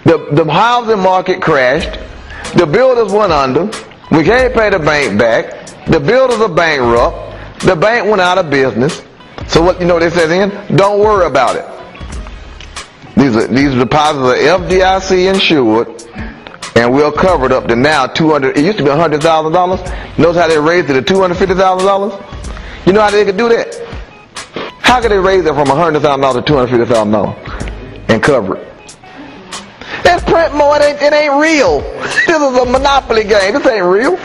The housing market crashed. The builders went under. We can't pay the bank back. The builders are bankrupt. The bank went out of business. So what they said then? Don't worry about it. These deposits are FDIC insured, and we'll cover it up to now $200. It used to be $100,000. Notice how they raised it to $250,000. You know how they could do that? How could they raise it from $100,000 to $250,000 and cover it? That's print more. It ain't real. This is a monopoly game. This ain't real.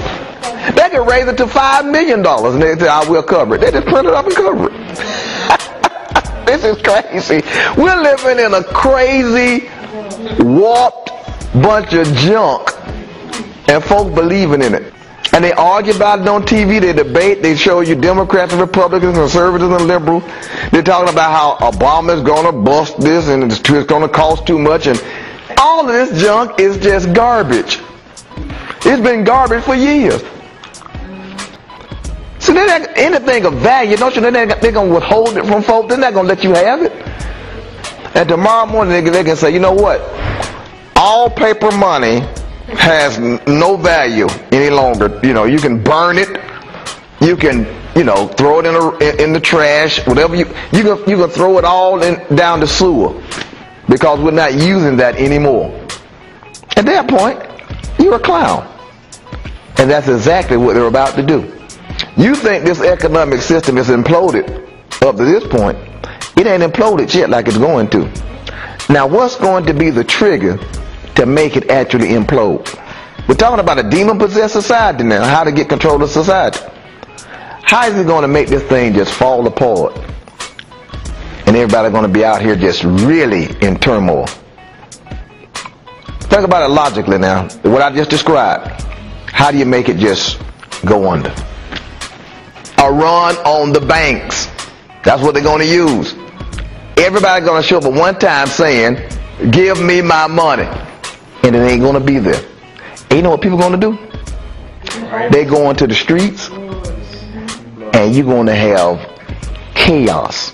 They could raise it to $5 million, and they say, I will cover it. They just print it up and cover it. This is crazy. We're living in a crazy, warped bunch of junk, and folks believing in it. And they argue about it on TV, they debate, they show you Democrats and Republicans, conservatives and liberals. They're talking about how Obama's going to bust this and it's going to cost too much, and all of this junk is just garbage. It's been garbage for years. So they're not anything of value. Don't you know they're going to withhold it from folks? They're not going to let you have it. And tomorrow morning they can say, you know what? All paper money has no value any longer. You can burn it. You can, throw it in the trash. Whatever you can throw it all down the sewer, because we're not using that anymore. At that point, you're a clown. And that's exactly what they're about to do. You think this economic system is imploded up to this point. It ain't imploded yet like it's going to. Now, what's going to be the trigger to make it actually implode? We're talking about a demon-possessed society now, how to get control of society. How is it going to make this thing just fall apart? And everybody going to be out here just really in turmoil. Think about it logically now. What I just described. How do you make it just go under? A run on the banks. That's what they're going to use. Everybody's going to show up at one time saying, give me my money. And it ain't going to be there. And you know what people are going to do? They go into the streets, and you're going to have chaos.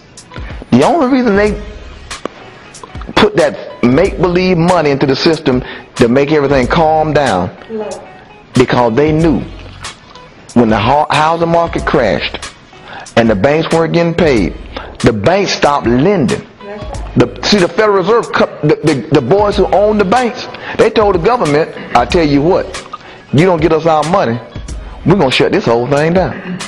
The only reason they put that make-believe money into the system to make everything calm down, because they knew when the housing market crashed and the banks weren't getting paid, the banks stopped lending. The Federal Reserve, the boys who own the banks, they told the government, I tell you what, you don't get us our money, we're going to shut this whole thing down.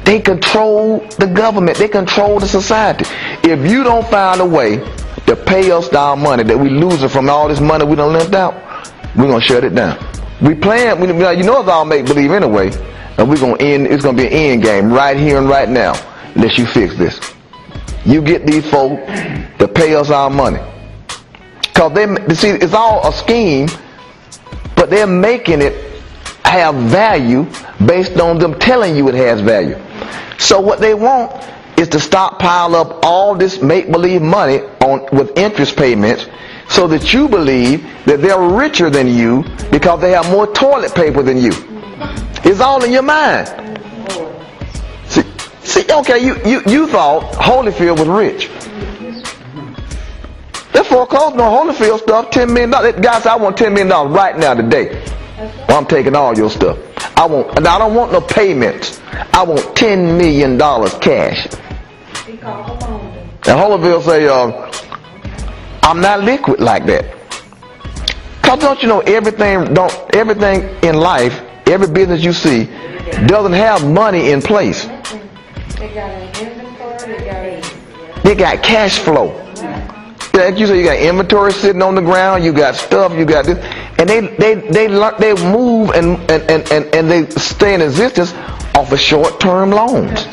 They control the government. They control the society. If you don't find a way to pay us our money that we losing from all this money we done lent out, we're going to shut it down. You know it's all make-believe anyway, and it's going to be an end game right here and right now unless you fix this. You get these folk to pay us our money. Because see, it's all a scheme, but they're making it have value based on them telling you it has value. So what they want is to stockpile up all this make-believe money with interest payments so that you believe that they're richer than you because they have more toilet paper than you. It's all in your mind. See, okay, you thought Holyfield was rich. That foreclosed on Holyfield stuff, $10 million. Guys, I want $10 million right now today. I'm taking all your stuff. I don't want no payments. I want $10 million cash. And Holyfield say, I'm not liquid like that. Cause don't you know everything in life, every business you see, doesn't have money in place. They got an inventory, they got cash flow. Like you say, you got inventory sitting on the ground, you got stuff, you got this, and they move and they stay in existence off of short-term loans.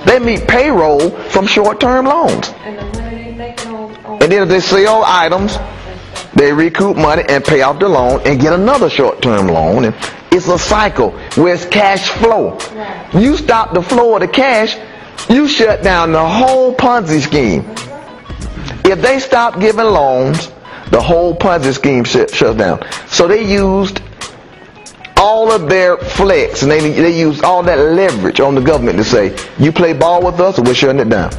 They meet payroll from short-term loans. And then if they sell items, they recoup money and pay off the loan and get another short-term loan. And it's a cycle where it's cash flow. You stop the flow of the cash, you shut down the whole Ponzi scheme. If they stop giving loans, the whole Ponzi scheme shuts down. So they used all of their flex and they used all that leverage on the government to say, you play ball with us or we're shutting it down.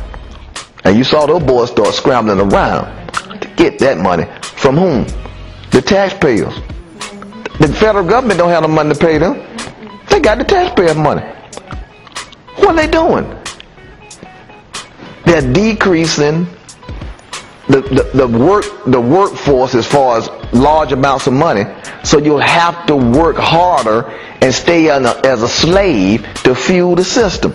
And you saw those boys start scrambling around to get that money. From whom? The taxpayers. The federal government don't have the money to pay them. They got the taxpayers' money. What are they doing? They're decreasing the workforce as far as large amounts of money. So you'll have to work harder and stay as a slave to fuel the system.